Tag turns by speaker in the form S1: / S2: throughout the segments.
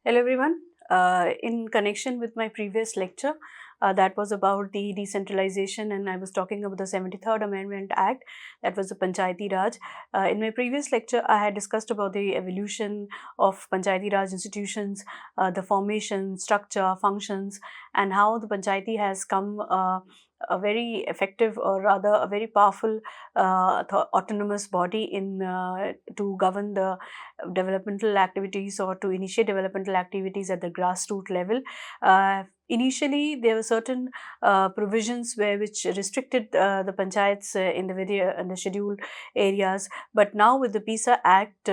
S1: Hello everyone. In connection with my previous lecture, that was about the decentralization, and I was talking about the 73rd Amendment Act, that was the Panchayati Raj. In my previous lecture, I had discussed about the evolution of Panchayati Raj institutions, the formation, structure, functions, and how the Panchayati has come a very effective, or rather a very powerful autonomous body in to govern the developmental activities or to initiate developmental activities at the grassroots level. Initially, there were certain provisions which restricted the panchayats in the scheduled areas. But now with the PESA Act,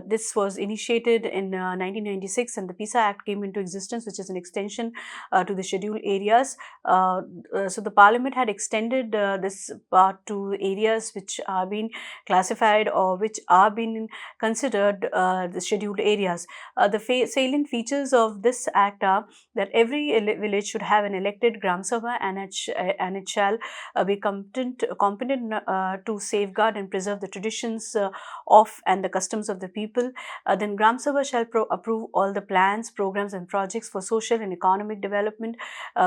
S1: this was initiated in 1996, and the PESA Act came into existence, which is an extension to the scheduled areas. So the Parliament had extended this part to areas which are being classified or which are being considered the scheduled areas. The salient features of this act are that every village should have an elected Gram Sabha, and it shall be competent to safeguard and preserve the traditions of and the customs of the people. Then Gram Sabha shall approve all the plans, programs and projects for social and economic development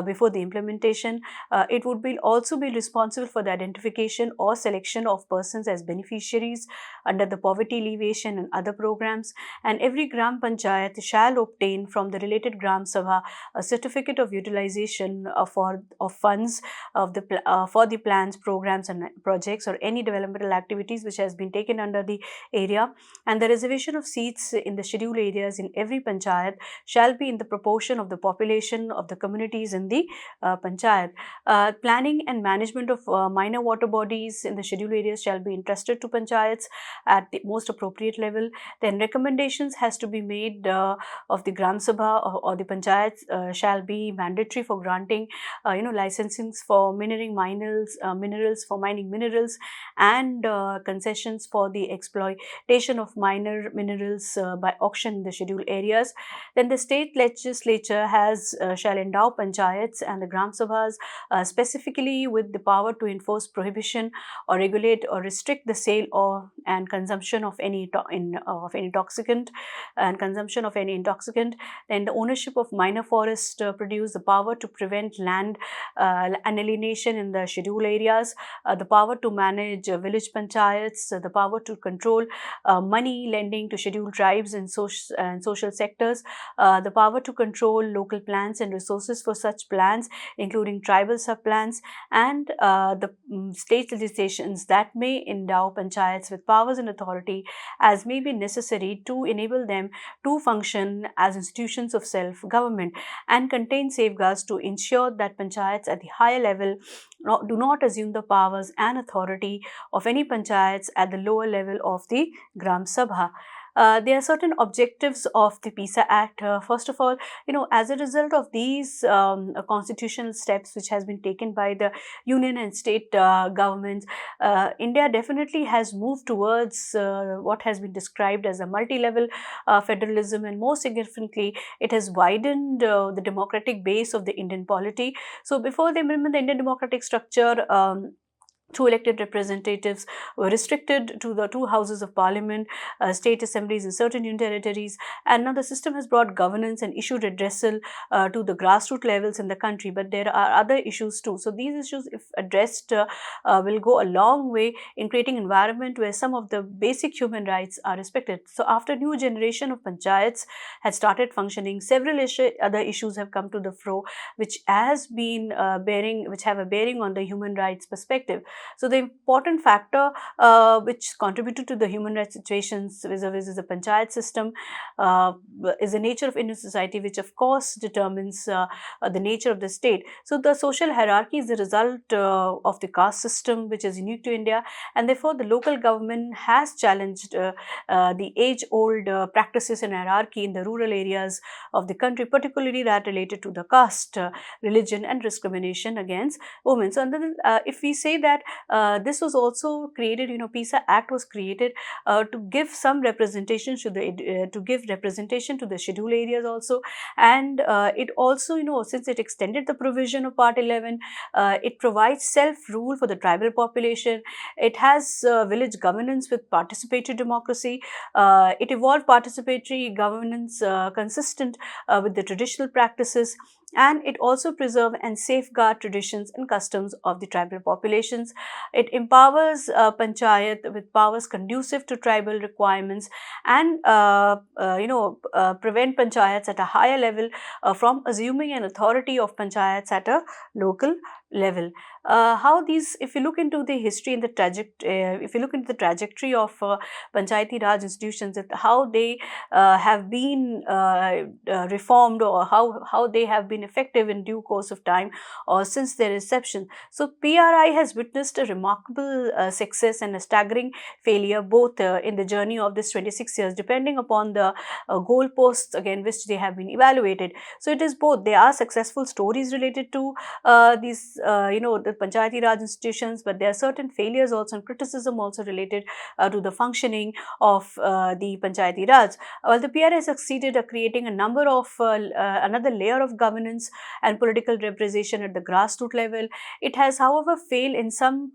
S1: before the implementation. It would also be responsible for the identification or selection of persons as beneficiaries under the poverty alleviation and other programs, and every Gram Panchayat shall obtain from the related Gram Sabha a certificate of utilization of funds for the plans, programs and projects or any developmental activities which has been taken under the area, and the reservation of seats in the scheduled areas in every Panchayat shall be in the proportion of the population of the communities in the Panchayat. Planning and management of minor water bodies in the scheduled areas shall be entrusted to Panchayats at the most appropriate level. Then recommendations has to be made of the Gram Sabha or the Panchayats shall be mandatory for granting licensings for minerals for mining minerals, and concessions for the exploitation of minor minerals by auction in the scheduled areas. Then the state legislature shall endow Panchayats and the Gram Sabhas specifically with the power to enforce prohibition or regulate or restrict the sale and consumption of any intoxicant and consumption of any intoxicant. Then the ownership of minor forest produce, the power to prevent land alienation in the scheduled areas, the power to manage village panchayats, the power to control money lending to scheduled tribes and social sectors, the power to control local plans and resources for such plans, including tribal sub-plans, and the state legislations that may endow panchayats with powers and authority as may be necessary to enable them to function as institutions of self-government, and contain safeguards to ensure that panchayats at the higher level do not assume the powers and authority of any panchayats at the lower level of the Gram Sabha. There are certain objectives of the PESA Act. First of all, as a result of these constitutional steps which has been taken by the union and state governments, India definitely has moved towards what has been described as a multi-level federalism, and more significantly, it has widened the democratic base of the Indian polity. So before the amendment, the Indian democratic structure two elected representatives were restricted to the two houses of parliament, state assemblies in certain union territories, and now the system has brought governance and issue redressal to the grassroots levels in the country. But there are other issues too. So these issues, if addressed, will go a long way in creating an environment where some of the basic human rights are respected. So after new generation of panchayats had started functioning, several other issues have come to the fore, which have a bearing on the human rights perspective. So the important factor which contributed to the human rights situations vis-a-vis the panchayat system is the nature of Indian society, which of course determines the nature of the state. So the social hierarchy is the result of the caste system, which is unique to India, and therefore the local government has challenged the age-old practices and hierarchy in the rural areas of the country, particularly that related to the caste, religion and discrimination against women. So if we say that this was also created, PESA Act was created to give some representation to the scheduled areas also. And it also, since it extended the provision of Part 11, it provides self-rule for the tribal population. It has village governance with participatory democracy. It evolved participatory governance consistent with the traditional practices, and it also preserve and safeguard traditions and customs of the tribal populations. It empowers panchayat with powers conducive to tribal requirements, and prevent panchayats at a higher level from assuming an authority of panchayats at a local level. How these, if you look into the history and the if you look into the trajectory of Panchayati Raj institutions, how they have been reformed, or how they have been effective in due course of time or since their inception. So PRI has witnessed a remarkable success and a staggering failure, both in the journey of this 26 years, depending upon the goalposts again which they have been evaluated. So it is both. There are successful stories related to these the Panchayati Raj institutions, but there are certain failures also and criticism also related to the functioning of the Panchayati Raj. While the PRI succeeded at creating a number of another layer of governance and political representation at the grassroots level, it has, however, failed in some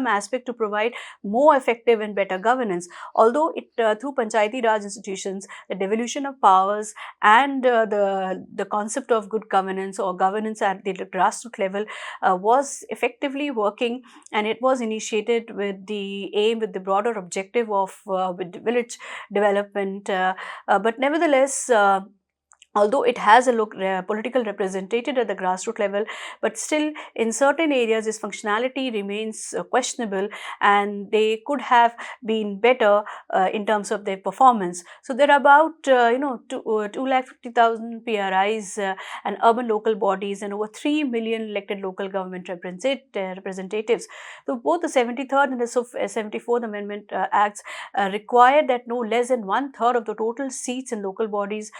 S1: aspect to provide more effective and better governance. Although it through Panchayati Raj institutions, the devolution of powers and the concept of good governance or governance at the grassroots level was effectively working, and it was initiated with the aim, with the broader objective of with village development. But nevertheless, although it has a political representative at the grassroots level, but still in certain areas its functionality remains questionable, and they could have been better in terms of their performance. So there are about 250,000 PRIs and urban local bodies, and over 3 million elected local government representatives. So both the 73rd and the 74th Amendment Acts require that no less than 1/3 of the total seats in local bodies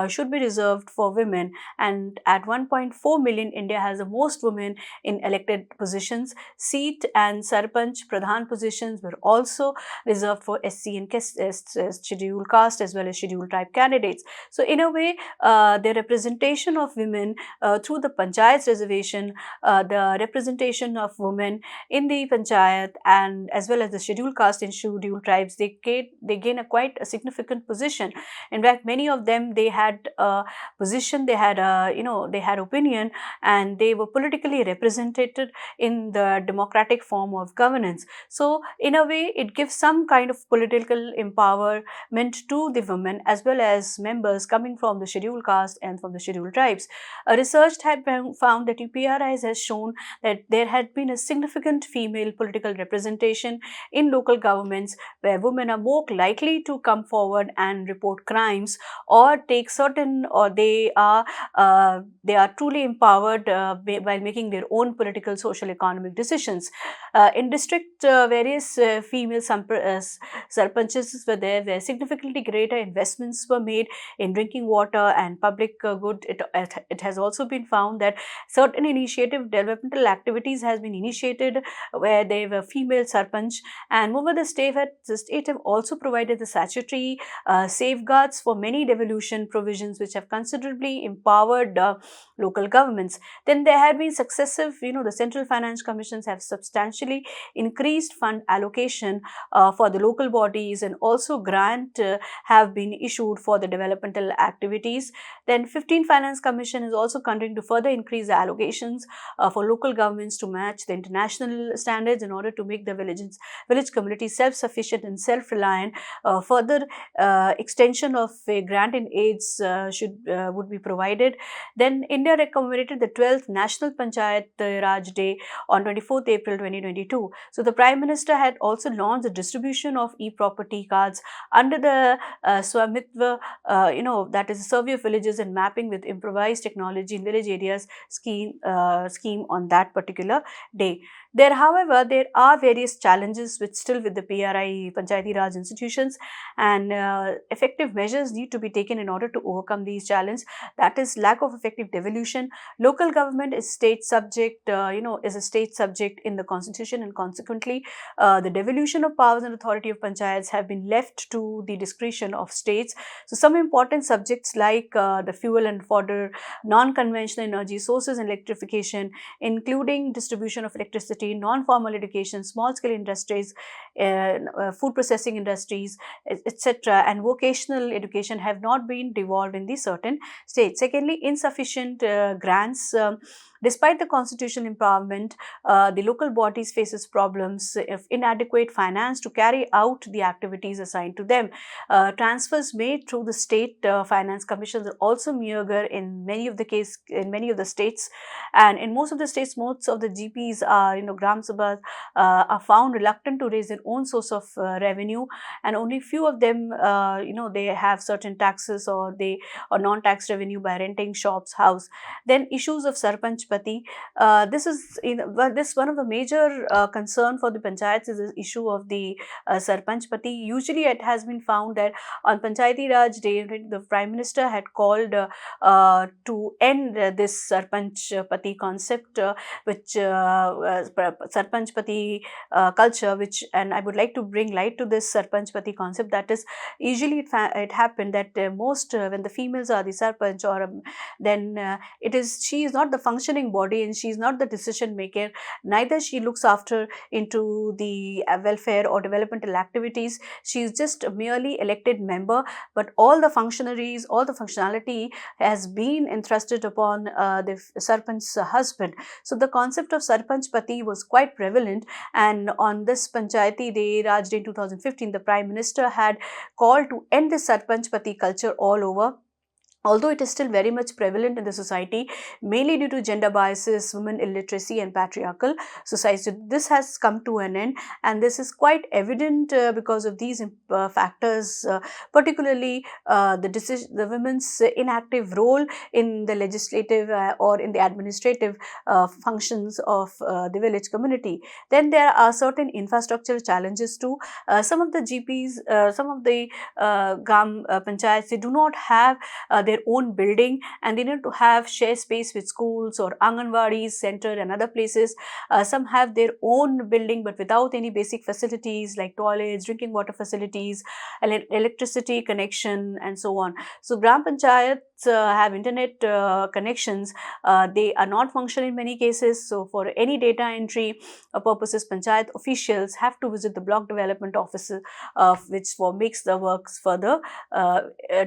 S1: should be reserved for women, and at 1.4 million, India has the most women in elected positions. Seat and Sarpanch Pradhan positions were also reserved for SC and scheduled caste as well as scheduled tribe candidates. So in a way, the representation of women through the Panchayat reservation, the representation of women in the Panchayat and as well as the scheduled caste and scheduled tribes, they gain a quite a significant position. In fact, many of them, they had a position, they had a they had opinion, and they were politically represented in the democratic form of governance. So in a way, it gives some kind of political empowerment to the women as well as members coming from the scheduled caste and from the scheduled tribes. A research had found that UPRIs has shown that there had been a significant female political representation in local governments, where women are more likely to come forward and report crimes or take certain, or they are truly empowered while making their own political, social, economic decisions. In district, various female sarpanches were there, where significantly greater investments were made in drinking water and public good. It has also been found that certain initiative developmental activities has been initiated where there were female sarpanch, and moreover the state have also provided the statutory safeguards for many devolution provisions which have considerably empowered local governments. Then there have been successive, the central finance commissions have substantially increased fund allocation for the local bodies, and also grant have been issued for the developmental activities. Then 15 Finance Commission is also continuing to further increase the allocations for local governments to match the international standards in order to make the village communities self-sufficient and self-reliant. Further extension of grant and aids would be provided. Then India commemorated the 12th National Panchayat Raj Day on 24th April 2022. So the Prime Minister had also launched the distribution of e-property cards under the Swamitva, that is a survey of villages and mapping with improvised technology in village areas scheme on that particular day. There, however, there are various challenges which still with the PRI, Panchayati Raj institutions, and effective measures need to be taken in order to overcome these challenges. That is lack of effective devolution. Local government is state subject, is a state subject in the constitution, and consequently, the devolution of powers and authority of panchayats have been left to the discretion of states. So, some important subjects like the fuel and fodder, non-conventional energy sources, and electrification, including distribution of electricity, non-formal education, small-scale industries, food processing industries, etc., and vocational education have not been devolved in the certain states. Secondly, insufficient grants. Despite the constitutional empowerment, the local bodies faces problems of inadequate finance to carry out the activities assigned to them. Transfers made through the state finance commissions are also meager in many of the states, and in most of the states, most of the GPs are, Gram Sabhas are found reluctant to raise their own source of revenue, and only few of them, they have certain taxes or non-tax revenue by renting shops, house. Then issues of sarpanch pati. This is this one of the major concern for the panchayats is the issue of the sarpanch pati. Usually, it has been found that on Panchayati Raj Day, the Prime Minister had called to end this sarpanch pati concept, which sarpanch pati culture, which, and I would like to bring light to this sarpanch pati concept. That is, usually it happened that most when the females are the sarpanch, or then she is not the functioning body and she is not the decision maker. Neither she looks after into the welfare or developmental activities. She is just a merely elected member, but all the functionaries, all the functionality has been entrusted upon the sarpanch's husband. So the concept of sarpanch pati was quite prevalent, and on this Panchayati Day, Raj Day 2015, the Prime Minister had called to end this sarpanch pati culture all over. Although it is still very much prevalent in the society, mainly due to gender biases, women illiteracy, and patriarchal society, this has come to an end, and this is quite evident because of these factors, particularly the women's inactive role in the legislative or in the administrative functions of the village community. Then there are certain infrastructural challenges too. Some of the GPs, some of the Gram panchayats, they do not have their own building, and they need to have share space with schools or Anganwadis center and other places. Some have their own building but without any basic facilities like toilets, drinking water facilities, electricity connection, and so on. So Gram Panchayats have internet connections. They are not functional in many cases. So for any data entry purposes, Panchayat officials have to visit the block development offices, which makes the works further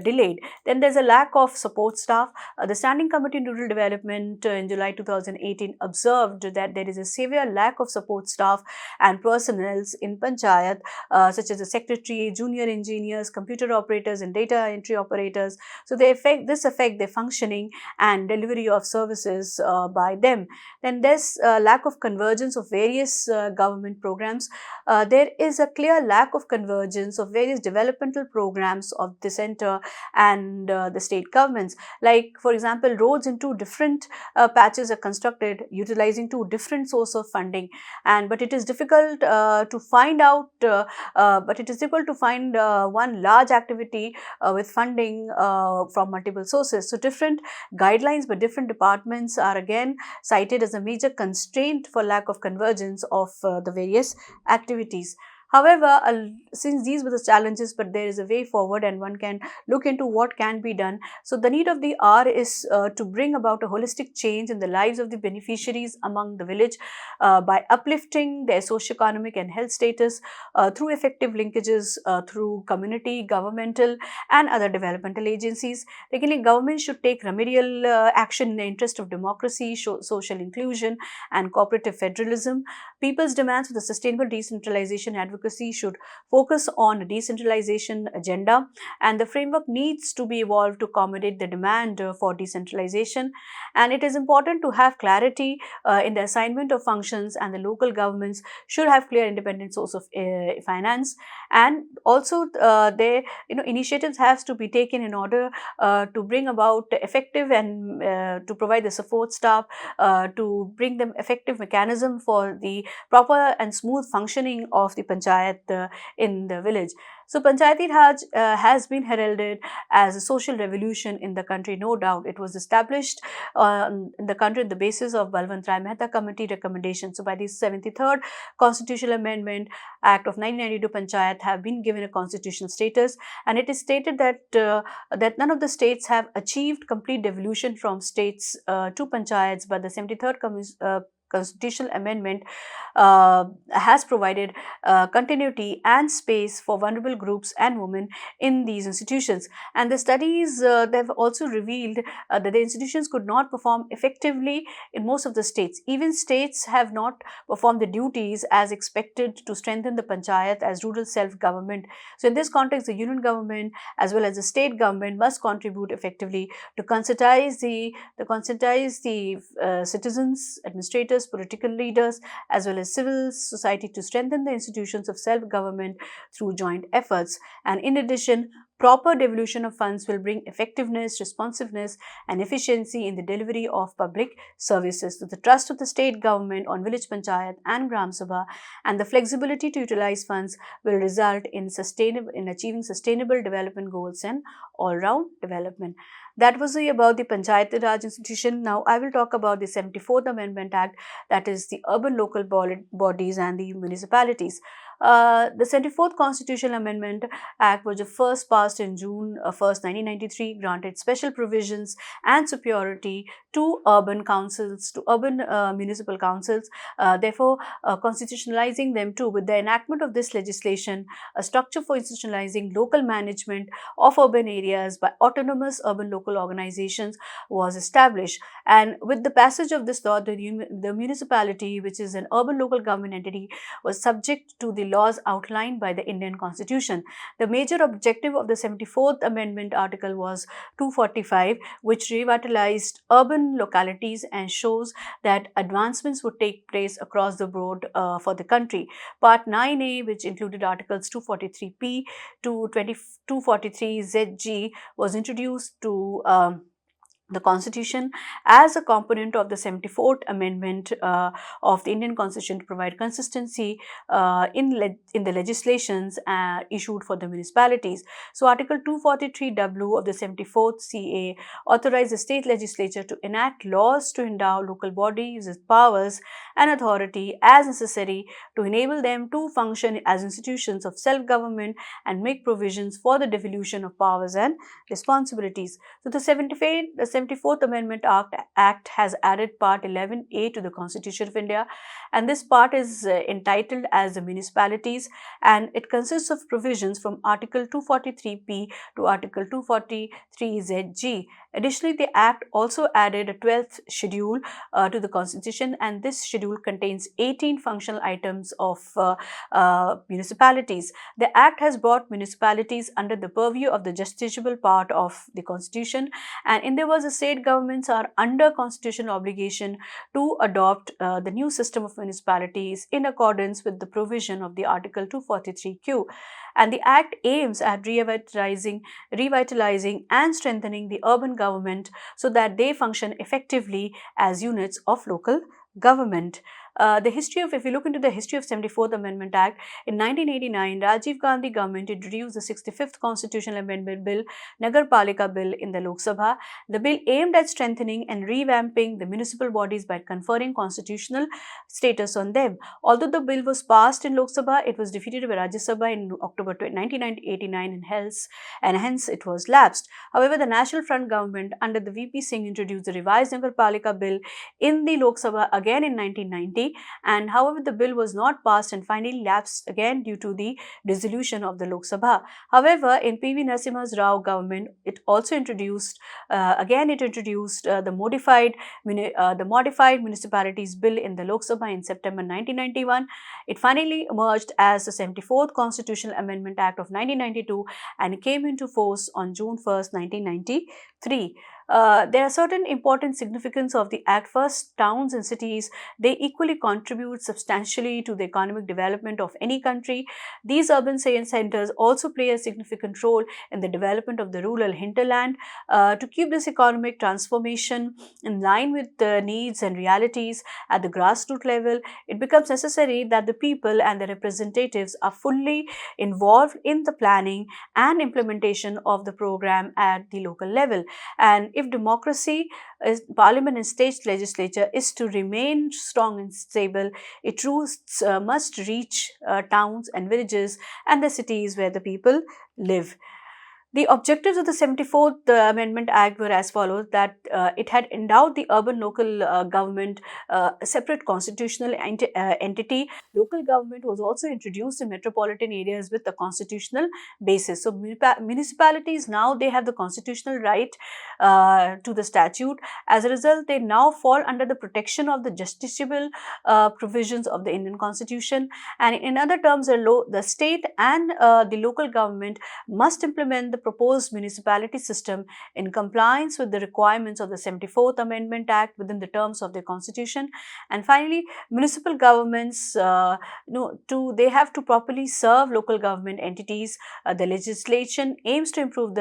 S1: delayed. Then there's a lack of support staff. The Standing Committee on Rural Development in July 2018 observed that there is a severe lack of support staff and personnel in Panchayat, such as the secretary, junior engineers, computer operators, and data entry operators. So this affect their functioning and delivery of services by them. Then there's lack of convergence of various government programs. There is a clear lack of convergence of various developmental programs of the center and the state governments. Like, for example, roads in two different patches are constructed utilizing two different sources of funding, but it is difficult to find out. One large activity with funding from multiple sources. So different guidelines by different departments are again cited as a major constraint for lack of convergence of the various activities. However, since these were the challenges, but there is a way forward and one can look into what can be done. So the need of the hour is to bring about a holistic change in the lives of the beneficiaries among the village by uplifting their socioeconomic and health status through effective linkages through community, governmental, and other developmental agencies. Secondly, government should take remedial action in the interest of democracy, social inclusion, and cooperative federalism. People's demands for the sustainable decentralization advocacy advocacy should focus on a decentralization agenda, and the framework needs to be evolved to accommodate the demand for decentralization. And it is important to have clarity in the assignment of functions, and the local governments should have clear independent source of finance. And also their initiatives has to be taken in order to bring about effective and to provide the support staff, to bring them effective mechanism for the proper and smooth functioning of the panchayat in the village. So Panchayati Raj has been heralded as a social revolution in the country, no doubt. It was established in the country on the basis of Balwant Rai Mehta Committee recommendations. So by the 73rd Constitutional Amendment Act of 1992, Panchayat have been given a constitutional status, and it is stated that none of the states have achieved complete devolution from states to panchayats, but the 73rd Constitutional Amendment has provided continuity and space for vulnerable groups and women in these institutions. And the studies they have also revealed that the institutions could not perform effectively in most of the states. Even states have not performed the duties as expected to strengthen the panchayat as rural self-government. So in this context, the union government as well as the state government must contribute effectively to conscientize the citizens, administrators, political leaders, as well as civil society to strengthen the institutions of self-government through joint efforts. And in addition, proper devolution of funds will bring effectiveness, responsiveness, and efficiency in the delivery of public services. So the trust of the state government on village panchayat and gram sabha and the flexibility to utilize funds will result in achieving sustainable development goals and all-round development. That was about the Panchayati Raj institution. Now I will talk about the 74th Amendment Act, that is the urban local bodies and the municipalities. The 74th Constitutional Amendment Act was first passed in June 1st, 1993, granted special provisions and superiority to urban councils, to urban municipal councils, therefore constitutionalizing them too. With the enactment of this legislation, a structure for institutionalizing local management of urban areas by autonomous urban local organizations was established. And with the passage of this law, the municipality, which is an urban local government entity, was subject to the laws outlined by the Indian Constitution. The major objective of the 74th Amendment Article was 245, which revitalized urban localities and shows that advancements would take place across the board for the country. Part 9A, which included Articles 243P to 243ZG, was introduced to the Constitution as a component of the 74th Amendment of the Indian Constitution to provide consistency in the legislations issued for the municipalities. So Article 243W of the 74th CA authorized the state legislature to enact laws to endow local bodies with powers and authority as necessary to enable them to function as institutions of self-government and make provisions for the devolution of powers and responsibilities. So the 74th Amendment Act has added Part 11A to the Constitution of India, and this part is entitled as the municipalities, and it consists of provisions from Article 243P to Article 243ZG. Additionally, the Act also added a 12th schedule to the Constitution, and this schedule contains 18 functional items of municipalities. The Act has brought municipalities under the purview of the justiciable part of the Constitution, and in there was the state governments are under constitutional obligation to adopt the new system of municipalities in accordance with the provision of the Article 243Q. And the Act aims at revitalizing and strengthening the urban government so that they function effectively as units of local government. If you look into the history of 74th Amendment Act, in 1989, Rajiv Gandhi government introduced the 65th Constitutional Amendment Bill, Nagar Palika Bill, in the Lok Sabha. The bill aimed at strengthening and revamping the municipal bodies by conferring constitutional status on them. Although the bill was passed in Lok Sabha, it was defeated by Rajya Sabha in October 1989 and hence it was lapsed. However, the National Front government under the VP Singh introduced the revised Nagar Palika Bill in the Lok Sabha again in 1990. 1990, and however the bill was not passed and finally lapsed again due to the dissolution of the Lok Sabha. However, in PV Narasimha's Rao government, it also introduced the modified municipalities bill in the Lok Sabha in September 1991. It finally emerged as the 74th Constitutional Amendment Act of 1992 and came into force on June 1st, 1993. There are certain important significance of the Act. First, towns and cities, they equally contribute substantially to the economic development of any country. These urban centers also play a significant role in the development of the rural hinterland. To keep this economic transformation in line with the needs and realities at the grassroots level, it becomes necessary that the people and the representatives are fully involved in the planning and implementation of the program at the local level. And if democracy, parliament and state legislature is to remain strong and stable, it roots must reach towns and villages and the cities where the people live. The objectives of the 74th Amendment Act were as follows: that it had endowed the urban local government a separate constitutional entity. Local government was also introduced in metropolitan areas with a constitutional basis. So, municipalities now they have the constitutional right to the statute. As a result, they now fall under the protection of the justiciable provisions of the Indian Constitution. And in other terms, the state and the local government must implement the proposed municipality system in compliance with the requirements of the 74th Amendment Act within the terms of the Constitution. And finally, municipal governments, they have to properly serve local government entities. The legislation aims to improve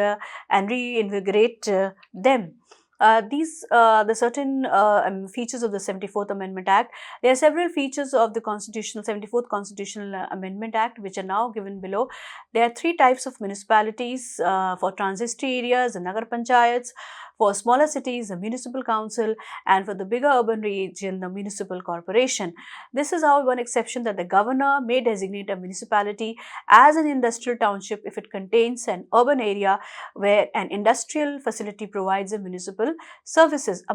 S1: and reinvigorate them. The certain features of the 74th Amendment Act. There are several features of the 74th Constitutional Amendment Act which are now given below. There are three types of municipalities: for transitory areas, the Nagar Panchayats; for smaller cities, the municipal council; and for the bigger urban region, the municipal corporation. This is how one exception that the governor may designate a municipality as an industrial township if it contains an urban area where an industrial facility provides a municipal services. A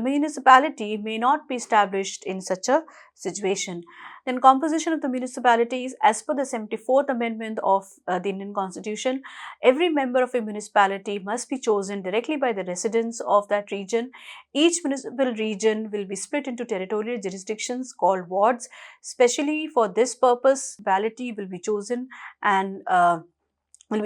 S1: municipality may not be established in such a situation. Then composition of the municipalities. As per the 74th Amendment of the Indian Constitution, every member of a municipality must be chosen directly by the residents of that region. Each municipal region will be split into territorial jurisdictions called wards. Specially for this purpose, municipality will be chosen and may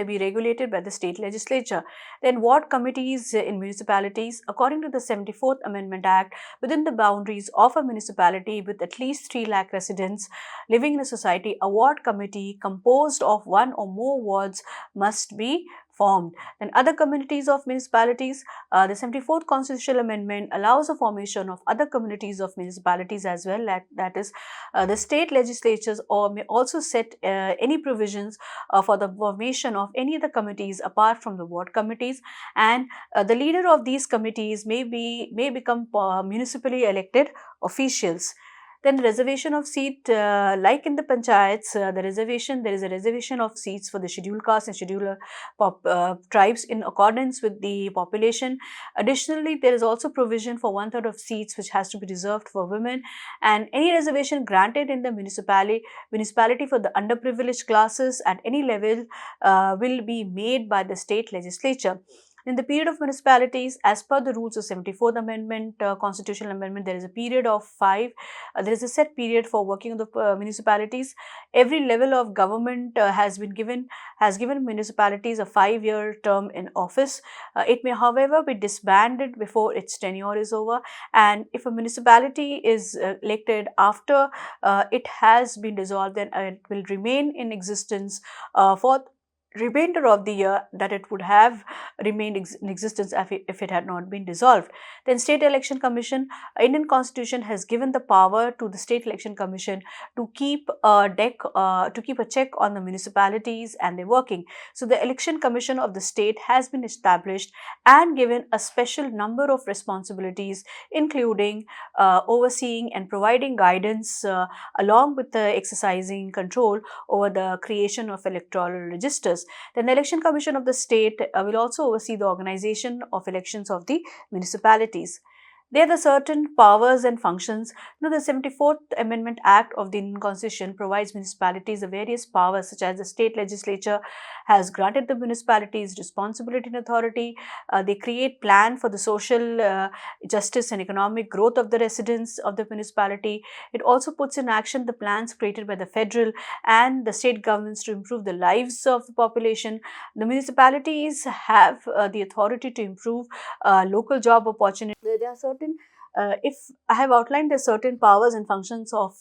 S1: be regulated by the state legislature. Then ward committees in municipalities. According to the 74th Amendment Act, within the boundaries of a municipality with at least 3 lakh residents living in a society, a ward committee composed of one or more wards must be formed. Then other communities of municipalities. The 74th Constitutional Amendment allows the formation of other communities of municipalities as well. That is, the state legislatures may also set any provisions for the formation of any other committees apart from the ward committees, and the leader of these committees may become municipally elected officials. Then reservation of seat, like in the panchayats, there is a reservation of seats for the scheduled caste and scheduled tribes in accordance with the population. Additionally, there is also provision for 1/3 of seats which has to be reserved for women, and any reservation granted in the municipality for the underprivileged classes at any level will be made by the state legislature. In the period of municipalities, as per the rules of 74th Amendment, Constitutional Amendment, there is a period of 5. There is a set period for working of the municipalities. Every level of government has given municipalities a 5-year term in office. It may, however, be disbanded before its tenure is over. And if a municipality is elected after it has been dissolved, then it will remain in existence for remainder of the year that it would have remained in existence if it had not been dissolved. Then State Election Commission. Indian Constitution has given the power to the State Election Commission to keep a check on the municipalities and their working. So the Election Commission of the state has been established and given a special number of responsibilities, including overseeing and providing guidance along with the exercising control over the creation of electoral registers. Then the Election Commission of the state will also oversee the organization of elections of the municipalities. There are the certain powers and functions. The 74th Amendment Act of the Indian Constitution provides municipalities the various powers, such as the state legislature has granted the municipalities responsibility and authority. They create plan for the social justice and economic growth of the residents of the municipality. It also puts in action the plans created by the federal and the state governments to improve the lives of the population. The municipalities have the authority to improve local job opportunities. There are certain if I have outlined the certain powers and functions of,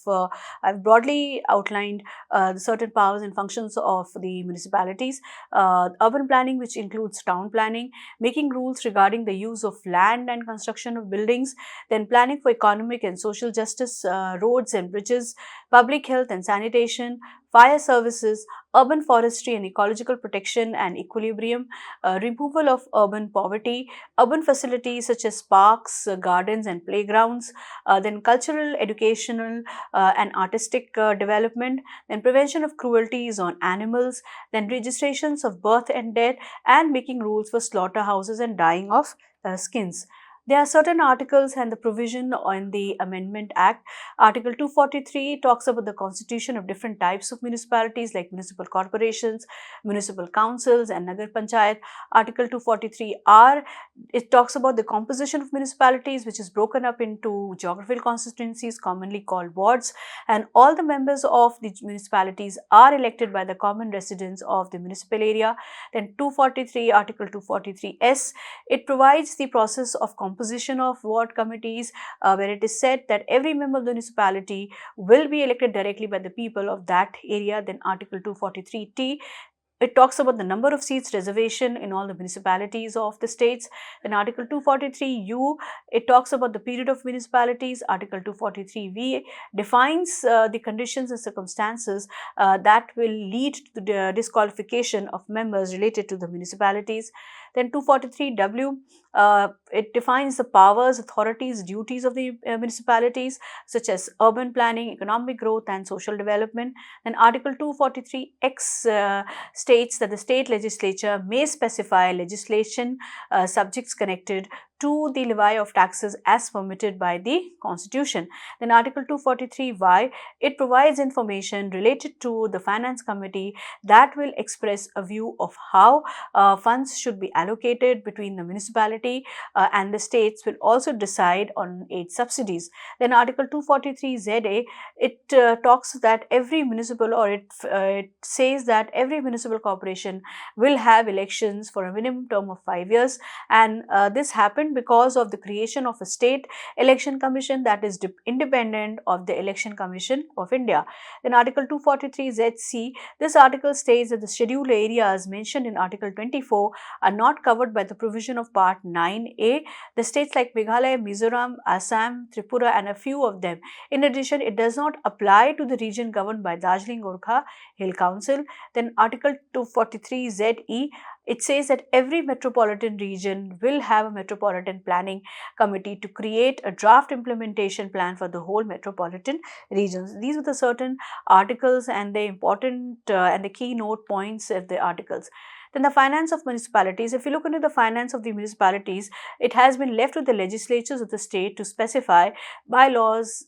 S1: I've broadly outlined the certain powers and functions of the municipalities. Urban planning, which includes town planning, making rules regarding the use of land and construction of buildings, then planning for economic and social justice, roads and bridges, public health and sanitation, fire services, urban forestry and ecological protection and equilibrium, removal of urban poverty, urban facilities such as parks, gardens and playgrounds, then cultural, educational and artistic development, then prevention of cruelties on animals, then registrations of birth and death, and making rules for slaughterhouses and dyeing of skins. There are certain articles and the provision on the Amendment Act. Article 243 talks about the constitution of different types of municipalities like municipal corporations, municipal councils and Nagar Panchayat. Article 243R, it talks about the composition of municipalities, which is broken up into geographical constituencies commonly called wards, and all the members of the municipalities are elected by the common residents of the municipal area. Then 243, Article 243S, it provides the process of composition of ward committees, where it is said that every member of the municipality will be elected directly by the people of that area. Then Article 243T, it talks about the number of seats reservation in all the municipalities of the states. Then Article 243U, it talks about the period of municipalities. Article 243V defines the conditions and circumstances that will lead to the disqualification of members related to the municipalities. Then 243W, it defines the powers, authorities, duties of the municipalities, such as urban planning, economic growth and social development. Then Article 243X states that the state legislature may specify legislation subjects connected to the levy of taxes as permitted by the Constitution. Then Article 243Y, it provides information related to the Finance Committee that will express a view of how funds should be allocated between the municipality and the states will also decide on aid subsidies. Then Article 243ZA, it talks that every municipal, or it says that every municipal corporation will have elections for a minimum term of 5 years, and this happened because of the creation of a state election commission that is independent of the Election Commission of India. Then Article 243ZC, this article states that the scheduled areas mentioned in Article 24 are not covered by the provision of Part 9A. The states like Meghalaya, Mizoram, Assam, Tripura and a few of them. In addition, it does not apply to the region governed by Darjeeling Gorkha Hill Council. Then Article 243ZE, it says that every metropolitan region will have a metropolitan planning committee to create a draft implementation plan for the whole metropolitan regions. These are the certain articles and the important and the keynote points of the articles. Then the finance of municipalities. If you look into the finance of the municipalities, it has been left to the legislatures of the state to specify by laws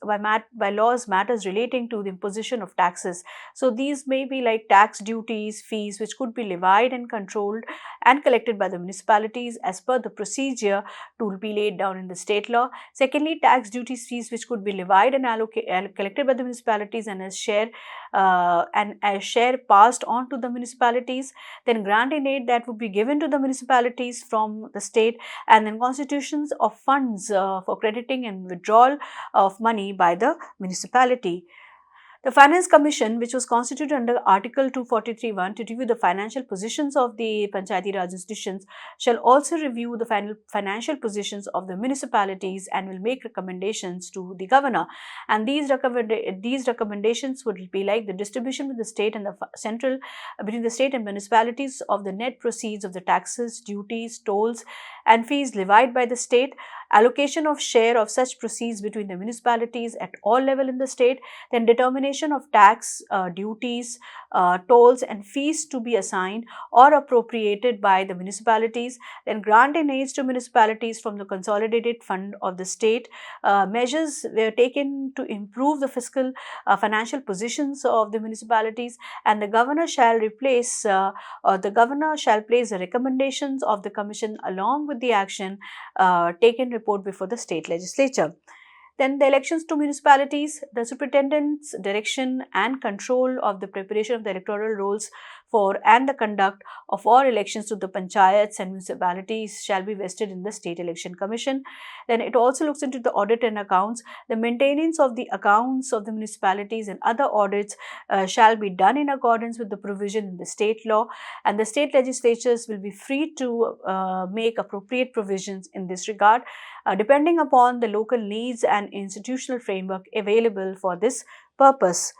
S1: matters relating to the imposition of taxes. So these may be like tax duties, fees which could be levied and controlled and collected by the municipalities as per the procedure to be laid down in the state law. Secondly, tax duties, fees which could be levied and collected by the municipalities and as share passed on to the municipalities. Then grant in aid that would be given to the municipalities from the state, and then constitutions of funds for crediting and withdrawal of money by the municipality. The Finance Commission, which was constituted under Article 243(1) to review the financial positions of the Panchayati Raj institutions, shall also review the financial positions of the municipalities and will make recommendations to the governor. And these recommendations would be like the distribution with the state and the central between the state and municipalities of the net proceeds of the taxes, duties, tolls, and fees levied by the state, allocation of share of such proceeds between the municipalities at all level in the state, then determination of tax, duties, tolls and fees to be assigned or appropriated by the municipalities, then granting aids to municipalities from the consolidated fund of the state. Measures were taken to improve the fiscal financial positions of the municipalities, and the governor shall replace or the governor shall place the recommendations of the commission along with the action taken report before the state legislature. Then the elections to municipalities, the superintendent's direction and control of the preparation of the electoral rolls for and the conduct of all elections to the panchayats and municipalities shall be vested in the State Election Commission. Then it also looks into the audit and accounts. The maintenance of the accounts of the municipalities and other audits shall be done in accordance with the provision in the state law, and the state legislatures will be free to make appropriate provisions in this regard, depending upon the local needs and institutional framework available for this purpose.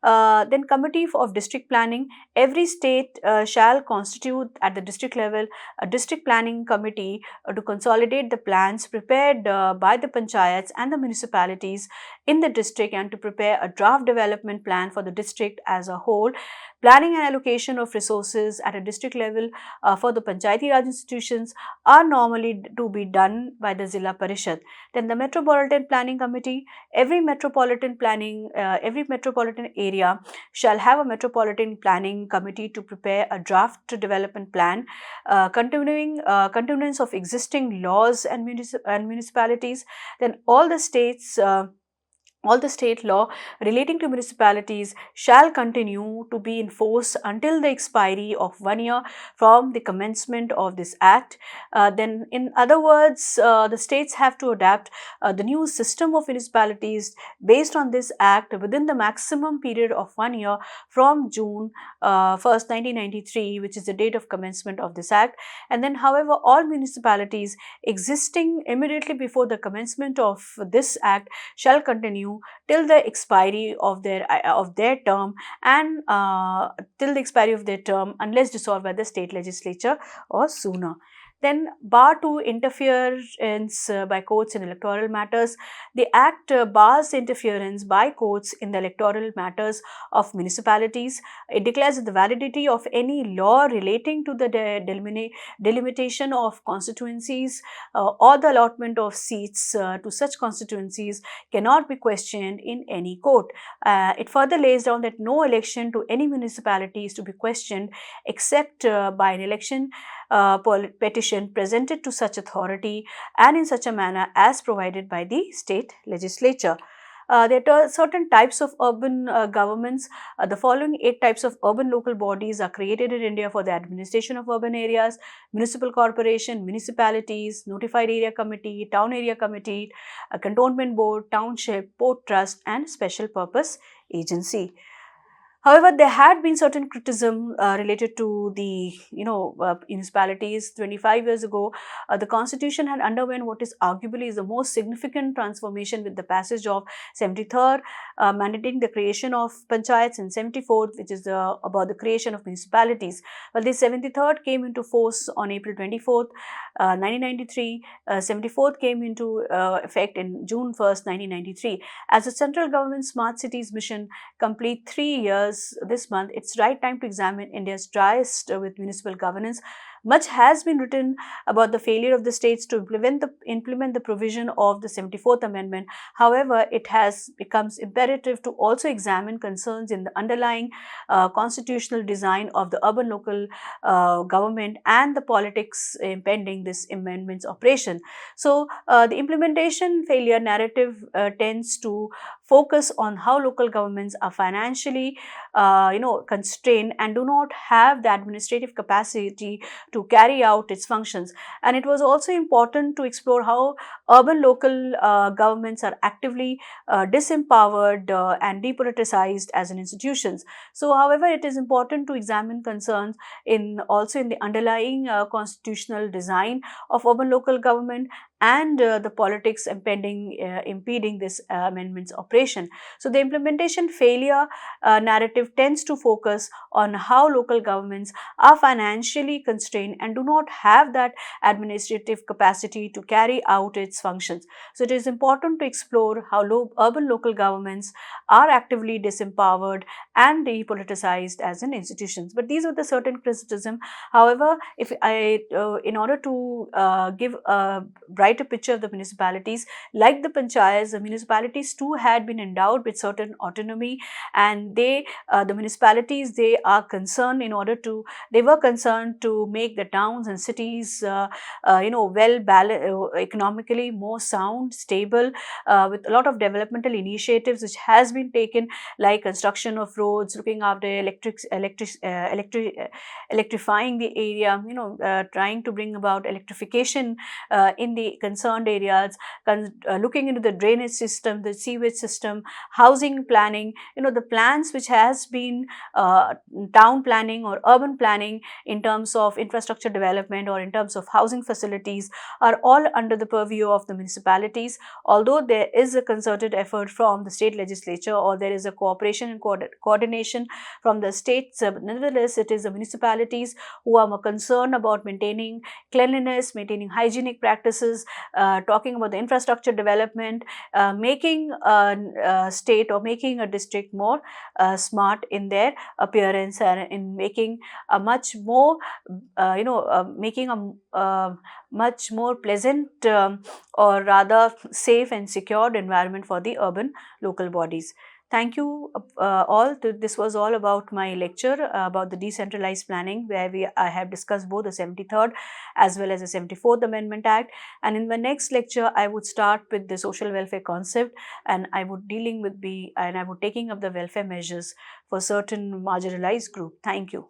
S1: Then committee of district planning, every state shall constitute at the district level a district planning committee to consolidate the plans prepared by the panchayats and the municipalities in the district and to prepare a draft development plan for the district as a whole. Planning and allocation of resources at a district level for the Panchayati Raj institutions are normally to be done by the Zilla Parishad. Then the Metropolitan Planning Committee, every metropolitan area shall have a Metropolitan Planning Committee to prepare a draft development plan, continuance of existing laws and municipalities. Then all the state law relating to municipalities shall continue to be in force until the expiry of 1 year from the commencement of this act. Then in other words, the states have to adapt the new system of municipalities based on this act within the maximum period of 1 year from June 1st, 1993, which is the date of commencement of this act. And then however, all municipalities existing immediately before the commencement of this act shall continue till the expiry of their term and till the expiry of their term unless dissolved by the state legislature or sooner. Then bar to interference by courts in electoral matters. The Act bars interference by courts in the electoral matters of municipalities. It declares the validity of any law relating to the delimitation of constituencies or the allotment of seats to such constituencies cannot be questioned in any court. It further lays down that no election to any municipality is to be questioned except by an election petition presented to such authority and in such a manner as provided by the state legislature. There are certain types of urban governments. The following 8 types of urban local bodies are created in India for the administration of urban areas: municipal corporation, municipalities, notified area committee, town area committee, a cantonment board, township, port trust and special purpose agency. However, there had been certain criticism related to the municipalities. 25 years ago, the constitution had underwent what is arguably is the most significant transformation with the passage of 73rd, mandating the creation of panchayats, and 74th, which is about the creation of municipalities. Well, the 73rd came into force on April 24th, 1993. 74th came into effect in June 1st, 1993. As the central government smart cities mission complete 3 years this month, it's right time to examine India's driest with municipal governance. Much has been written about the failure of the states to implement the provision of the 74th Amendment. However, it has becomes imperative to also examine concerns in the underlying constitutional design of the urban local government and the politics impending this amendment's operation. So, the implementation failure narrative tends to focus on how local governments are financially constrained and do not have the administrative capacity to carry out its functions. And it was also important to explore how urban local governments are actively disempowered and depoliticized as an institutions. So, however, it is important to examine concerns also in the underlying constitutional design of urban local government and the politics impeding this amendment's operation. So the implementation failure narrative tends to focus on how local governments are financially constrained and do not have that administrative capacity to carry out its functions. So it is important to explore how urban local governments are actively disempowered and depoliticized as an institutions. But these are the certain criticism. However, if I, in order to give a brighter picture of the municipalities, like the panchayats, the municipalities too had been endowed with certain autonomy, and the municipalities, they were concerned to make the towns and cities, well balanced, economically more sound, stable, with a lot of developmental initiatives which has been taken, like construction of roads, looking after electrifying the area, trying to bring about electrification in the concerned areas, looking into the drainage system, the sewage system, housing planning, the plans which has been town planning or urban planning in terms of infrastructure development or in terms of housing facilities are all under the purview of the municipalities. Although there is a concerted effort from the state legislature, or there is a cooperation and coordination from the states, nevertheless it is the municipalities who are more concerned about maintaining cleanliness, maintaining hygienic practices, talking about the infrastructure development, making a state or making a district more smart in their appearance, and in making a much more, making a much more pleasant, or rather safe and secured environment for the urban local bodies. Thank you all. This was all about my lecture about the decentralized planning, where I have discussed both the 73rd as well as the 74th Amendment Act. And in the next lecture, I would start with the social welfare concept, and I would taking up the welfare measures for certain marginalized group. Thank you.